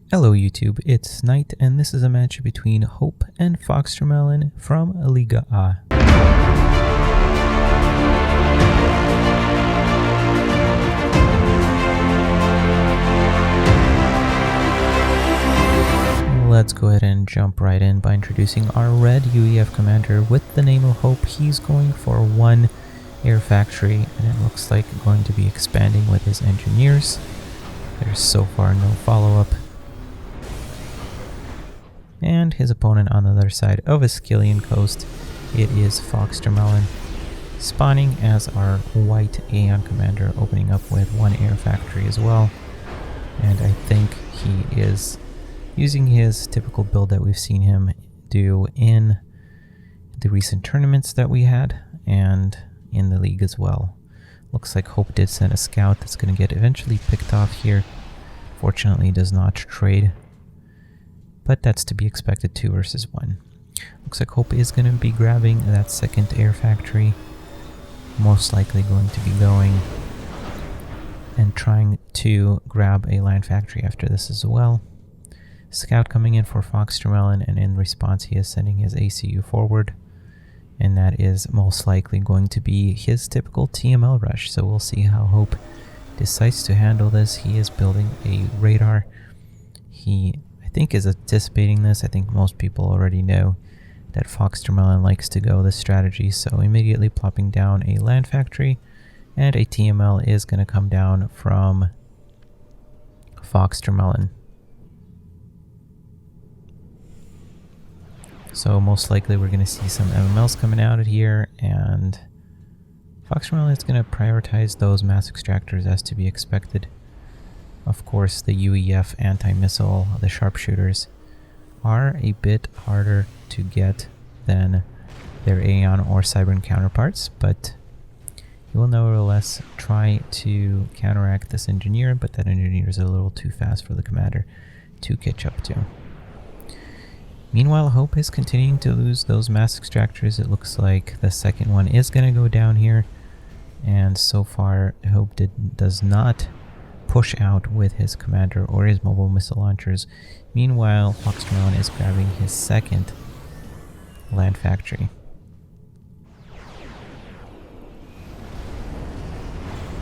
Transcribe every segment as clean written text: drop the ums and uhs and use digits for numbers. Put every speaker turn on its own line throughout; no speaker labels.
Hello YouTube, it's Nite, and this is a match between Hope and FoxTermelon from LIGA. Let's go ahead and jump right in by introducing our red UEF commander with the name of Hope. He's going for one air factory, and it looks like going to be expanding with his engineers. There's so far no follow-up. And his opponent on the other side of Iskellian Coast, it is FoxTermelon, spawning as our white Aeon commander, opening up with one air factory as well. And I think he is using his typical build that we've seen him do in the recent tournaments that we had and in the league as well. Looks like Hope did send a scout that's going to get eventually picked off here. Fortunately, does not trade, but that's to be expected. 2 versus 1. Looks like Hope is going to be grabbing that second air factory. Most likely going to be going and trying to grab a land factory after this as well. Scout coming in for FoxTermelon, and in response he is sending his ACU forward. And that is most likely going to be his typical TML rush. So we'll see how Hope decides to handle this. He is building a radar. He, I think, is anticipating this. I think most people already know that FoxTermelon likes to go this strategy, so immediately plopping down a land factory, and a TML is going to come down from FoxTermelon. So most likely we're going to see some MMLs coming out of here, and FoxTermelon is going to prioritize those mass extractors as to be expected. Of course, the UEF anti-missile, the sharpshooters, are a bit harder to get than their Aeon or Cybern counterparts, but he will nevertheless try to counteract this engineer, but that engineer is a little too fast for the commander to catch up to. Meanwhile, Hope is continuing to lose those mass extractors. It looks like the second one is going to go down here, and so far Hope does not push out with his commander or his mobile missile launchers. Meanwhile, FoxTermelon is grabbing his second land factory.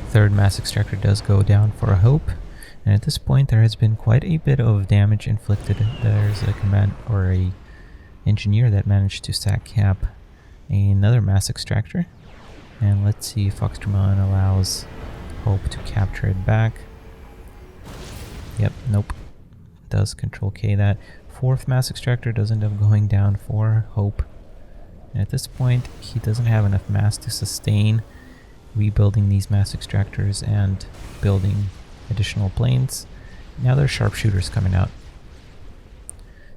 Third mass extractor does go down for a Hope, and at this point there has been quite a bit of damage inflicted. There's a command or a engineer that managed to sack cap another mass extractor, and let's see if FoxTermelon allows Hope to capture it back. Yep, nope. Does control K that. Fourth mass extractor does end up going down for Hope. And at this point, he doesn't have enough mass to sustain rebuilding these mass extractors and building additional planes. Now there's sharpshooters coming out.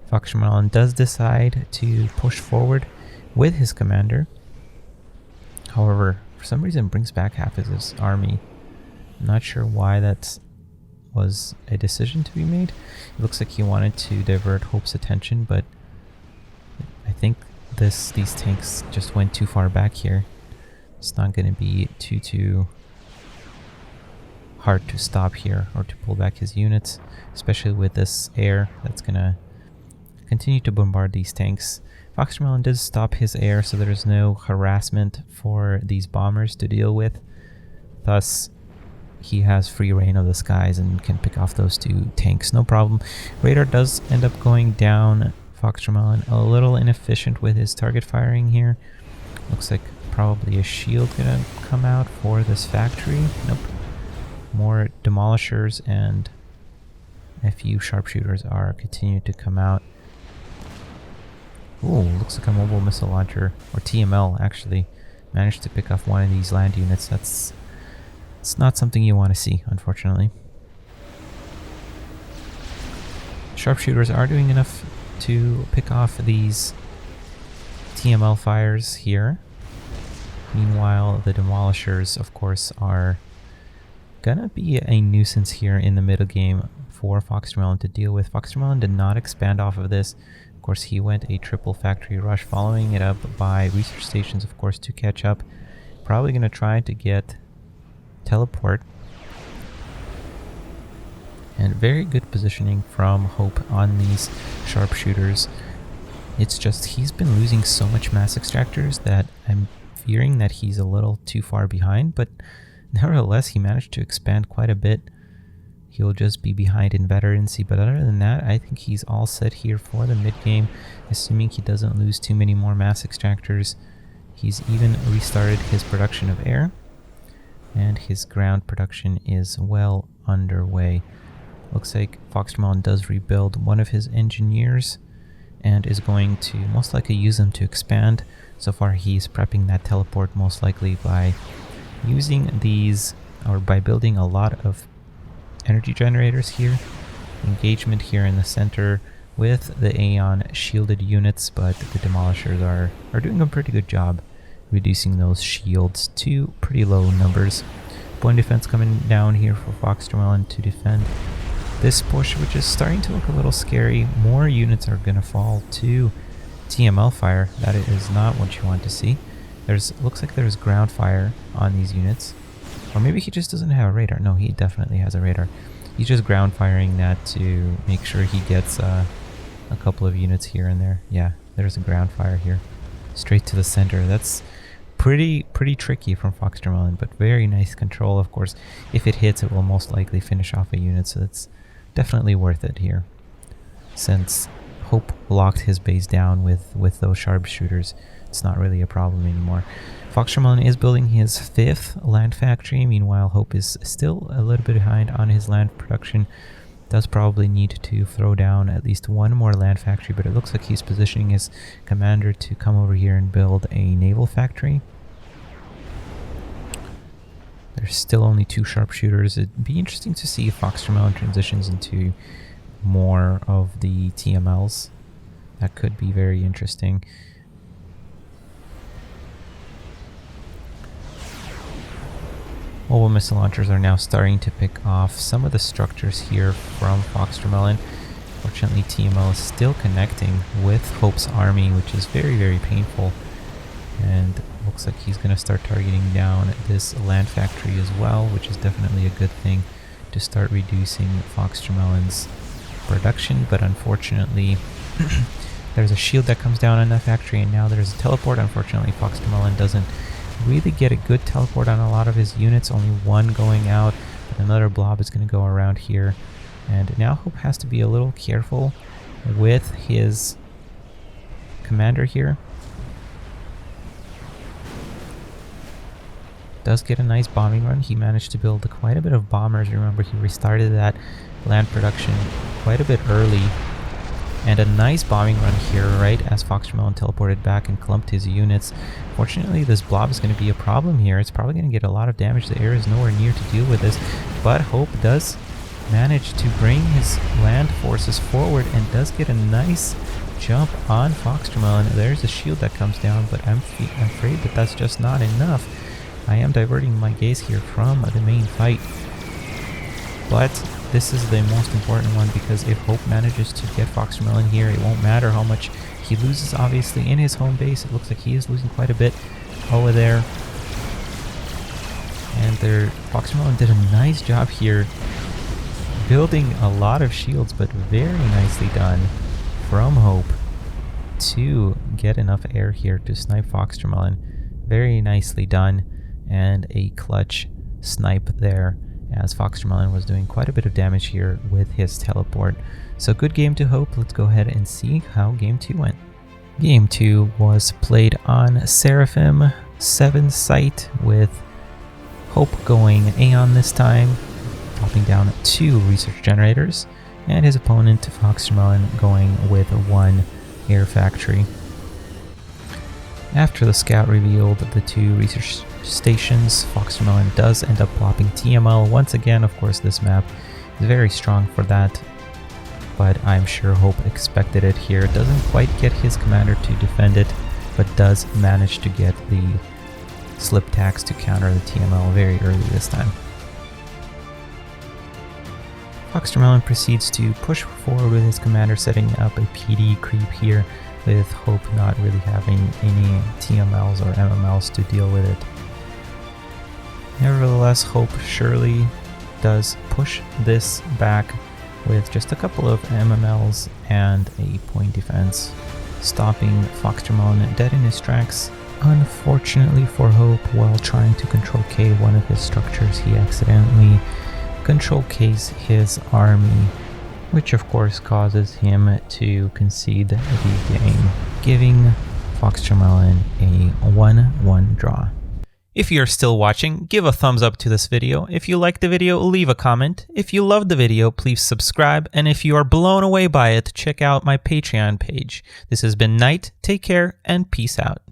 FoxTermelon does decide to push forward with his commander. However, for some reason brings back half of his army. I'm not sure why that was a decision to be made. It looks like he wanted to divert Hope's attention, but I think these tanks just went too far back here. It's not going to be too hard to stop here or to pull back his units, especially with this air that's going to continue to bombard these tanks. FoxTermelon did stop his air, so there's no harassment for these bombers to deal with. Thus, he has free reign of the skies and can pick off those 2 tanks, no problem. Radar does end up going down. FoxTermelon a little inefficient with his target firing here. Looks like probably a shield gonna come out for this factory. Nope. More demolishers and a few sharpshooters are continuing to come out. Ooh, looks like a mobile missile launcher, or TML actually, managed to pick off one of these land units. It's not something you want to see, unfortunately. Sharpshooters are doing enough to pick off these TML fires here. Meanwhile, the demolishers, of course, are gonna be a nuisance here in the middle game for FoxTermelon to deal with. FoxTermelon did not expand off of this. Of course, he went a triple factory rush, following it up by research stations, of course, to catch up. Probably gonna try to get teleport And very good positioning from Hope on these sharpshooters. It's just he's been losing so much mass extractors that I'm fearing that he's a little too far behind, but nevertheless he managed to expand quite a bit. He'll just be behind in veterancy, but other than that, I think he's all set here for the mid-game, assuming he doesn't lose too many more mass extractors. He's even restarted his production of air, and his ground production is well underway. Looks like FoxTermelon does rebuild one of his engineers and is going to most likely use them to expand. So far he's prepping that teleport most likely by using these, or by building a lot of energy generators here. Engagement here in the center with the Aeon shielded units, but the demolishers are doing a pretty good job reducing those shields to pretty low numbers. Point defense coming down here for FoxTermelon to defend this push, which is starting to look a little scary. More units are going to fall to TML fire. That is not what you want to see. Looks like there's ground fire on these units. Or maybe he just doesn't have a radar. No, he definitely has a radar. He's just ground firing that to make sure he gets a couple of units here and there. Yeah, there's a ground fire here. Straight to the center. That's pretty tricky from FoxTermelon, but very nice control. Of course, if it hits, it will most likely finish off a unit, so that's definitely worth it here. Since Hope locked his base down with those sharpshooters, it's not really a problem anymore. FoxTermelon is building his 5th land factory. Meanwhile, Hope is still a little bit behind on his land production. Does probably need to throw down at least one more land factory, but it looks like he's positioning his commander to come over here and build a naval factory. There's still only 2 sharpshooters. It'd be interesting to see if FoxTermelon transitions into more of the TMLs. That could be very interesting. Mobile missile launchers are now starting to pick off some of the structures here from FoxTermelon. Fortunately, TML is still connecting with Hope's army, which is very painful. And looks like he's going to start targeting down this land factory as well, which is definitely a good thing to start reducing FoxTermelon's production. But unfortunately, there's a shield that comes down on that factory, and now there's a teleport. Unfortunately, FoxTermelon doesn't really get a good teleport on a lot of his units, only one going out, but another blob is going to go around here. And now Hope has to be a little careful with his commander here. Does get a nice bombing run. He managed to build quite a bit of bombers. Remember, he restarted that land production quite a bit early. And a nice bombing run here right as FoxTermelon teleported back and clumped his units. Fortunately, this blob is going to be a problem here. It's probably going to get a lot of damage. The air is nowhere near to deal with this, but Hope does manage to bring his land forces forward and does get a nice jump on FoxTermelon. There's a shield that comes down, but I'm afraid that that's just not enough. I am diverting my gaze here from the main fight, but this is the most important one, because if Hope manages to get FoxTermelon here, it won't matter how much he loses, obviously, in his home base. It looks like he is losing quite a bit over there. And FoxTermelon did a nice job here, building a lot of shields, but very nicely done from Hope to get enough air here to snipe FoxTermelon. Very nicely done, and a clutch snipe there, as FoxTermelon was doing quite a bit of damage here with his teleport. So good game to Hope. Let's go ahead and see how Game 2 went. Game 2 was played on Seraphim VII Site, with Hope going Aeon this time, dropping down 2 research generators, and his opponent FoxTermelon going with 1 air factory. After the scout revealed the 2 research stations, FoxTermelon does end up plopping TML once again. Of course, this map is very strong for that, but I'm sure Hope expected it here. Doesn't quite get his commander to defend it, but does manage to get the slip tax to counter the TML very early this time. FoxTermelon proceeds to push forward with his commander, setting up a PD creep here, with Hope not really having any TMLs or MMLs to deal with it. Nevertheless, Hope surely does push this back with just a couple of MMLs and a point defense, stopping FoxTermelon dead in his tracks. Unfortunately for Hope, while trying to control K one of his structures, he accidentally control K's his army, which of course causes him to concede the game, giving FoxTermelon a 1-1 draw. If you're still watching, give a thumbs up to this video. If you liked the video, leave a comment. If you loved the video, please subscribe. And if you are blown away by it, check out my Patreon page. This has been Nite. Take care and peace out.